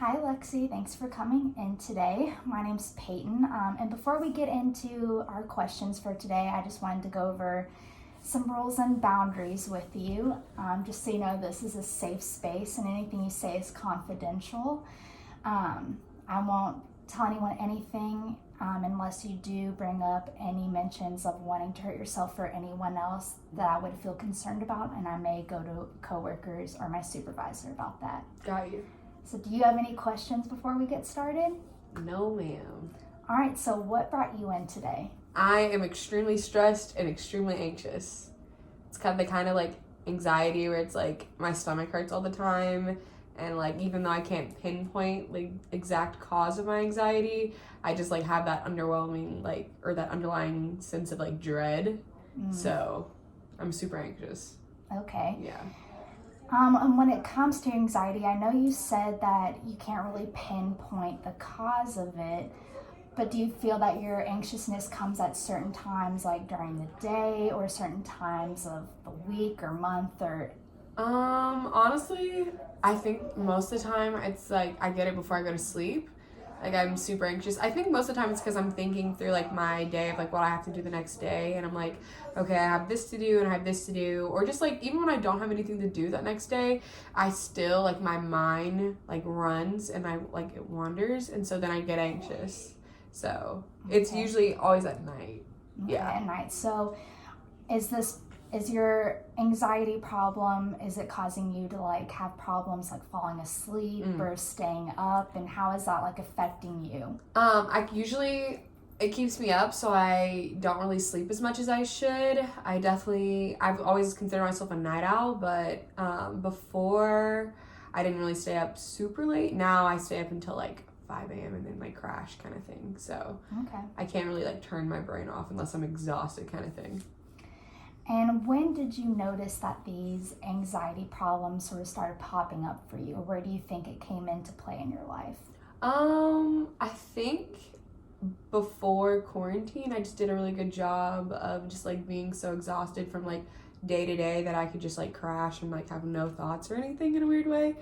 Hi, Lexi. Thanks for coming in today. My name's Peyton. And before we get into our questions for today, I just wanted to go over some rules and boundaries with you. Just so you know, this is a safe space and anything you say is confidential. I won't tell anyone anything unless you do bring up any mentions of wanting to hurt yourself or anyone else that I would feel concerned about, and I may go to coworkers or my supervisor about that. Got you. So do you have any questions before we get started? No, ma'am. All right, so what brought you in today? I am extremely stressed and extremely anxious. It's kind of like anxiety where it's like my stomach hurts all the time, and like even though I can't pinpoint like exact cause of my anxiety, I just like have that underwhelming or that underlying sense of like dread. So I'm super anxious. Okay. Yeah. And when it comes to anxiety, I know you said that you can't really pinpoint the cause of it, but do you feel that your anxiousness comes at certain times, like during the day or certain times of the week or month or? Honestly, I think most of the time it's like I get it before I go to sleep. Like I'm super anxious. I think most of the time it's because I'm thinking through like my day of like what I have to do the next day, and I'm like, okay, I have this to do and I have this to do, or just like even when I don't have anything to do that next day, I still like my mind like runs and I like it wanders, and so then I get anxious. So it's usually always at night. Yeah. At night. So is your anxiety problem, is it causing you to like have problems like falling asleep or staying up, and how is that like affecting you? It keeps me up, so I don't really sleep as much as I should. I've always considered myself a night owl, but before I didn't really stay up super late. Now I stay up until like 5 a.m. and then like crash kind of thing. So I can't really like turn my brain off unless I'm exhausted kind of thing. And when did you notice that these anxiety problems sort of started popping up for you? Or where do you think it came into play in your life? I think before quarantine, I just did a really good job of just like being so exhausted from like day to day that I could just like crash and like have no thoughts or anything in a weird way.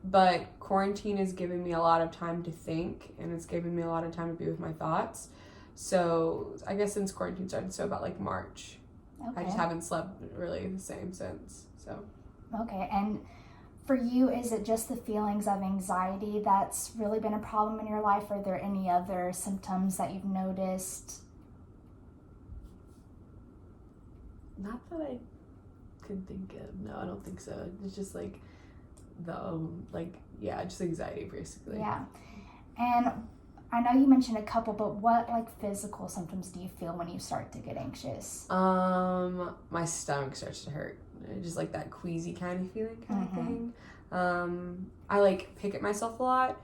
But quarantine has given me a lot of time to think, and it's given me a lot of time to be with my thoughts. So I guess since quarantine started, so about like March. Okay. I just haven't slept really the same since. So. Okay, and for you, is it just the feelings of anxiety that's really been a problem in your life? Are there any other symptoms that you've noticed? Not that I could think of. No, I don't think so. It's just like just anxiety basically. Yeah, and I know you mentioned a couple, but what like physical symptoms do you feel when you start to get anxious? My stomach starts to hurt. Just like that queasy kind of feeling of thing. I like pick at myself a lot,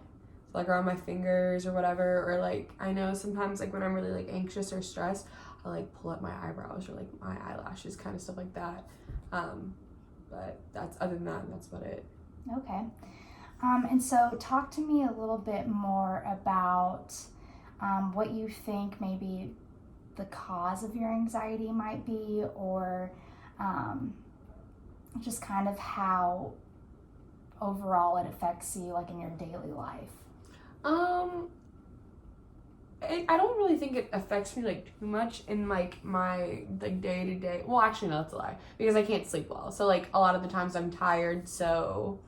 like around my fingers or whatever, or like I know sometimes like when I'm really like anxious or stressed, I like pull up my eyebrows or like my eyelashes, kind of stuff like that. But other than that, that's about it. Okay. And so talk to me a little bit more about what you think maybe the cause of your anxiety might be, or just kind of how overall it affects you like in your daily life. I don't really think it affects me like too much in like my like day to day. Well, actually no, that's a lie, because I can't sleep well. So like a lot of the times I'm tired, so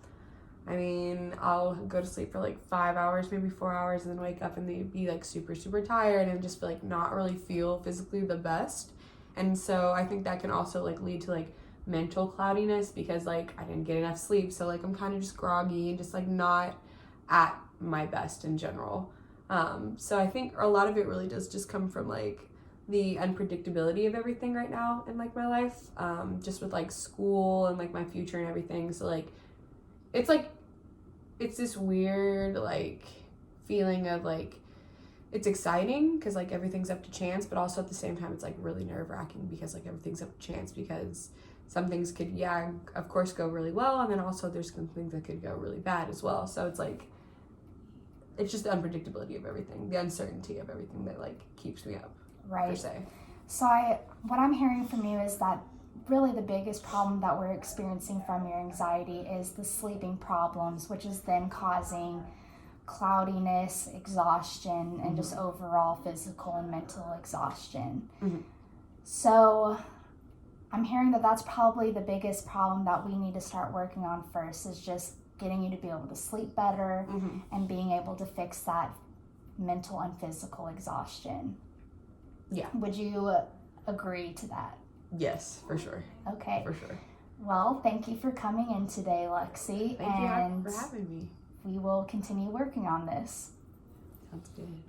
I mean, I'll go to sleep for like 5 hours, maybe 4 hours, and then wake up and be like super, super tired and just like not really feel physically the best. And so I think that can also like lead to like mental cloudiness, because like I didn't get enough sleep. So like I'm kind of just groggy and just like not at my best in general. So I think a lot of it really does just come from like the unpredictability of everything right now in like my life, just with like school and like my future and everything. So like it's this weird like feeling of like it's exciting because like everything's up to chance, but also at the same time it's like really nerve-wracking because like everything's up to chance, because some things could of course go really well, and then also there's some things that could go really bad as well. So it's like it's just the unpredictability of everything, the uncertainty of everything that like keeps me up, right? Per se. So what I'm hearing from you is that really the biggest problem that we're experiencing from your anxiety is the sleeping problems, which is then causing cloudiness, exhaustion, and just overall physical and mental exhaustion. So I'm hearing that that's probably the biggest problem that we need to start working on first, is just getting you to be able to sleep better and being able to fix that mental and physical exhaustion. Yeah. Would you agree to that? Yes, for sure. Okay. For sure. Well, thank you for coming in today, Lexi. Thank you for having me. We will continue working on this. Sounds good.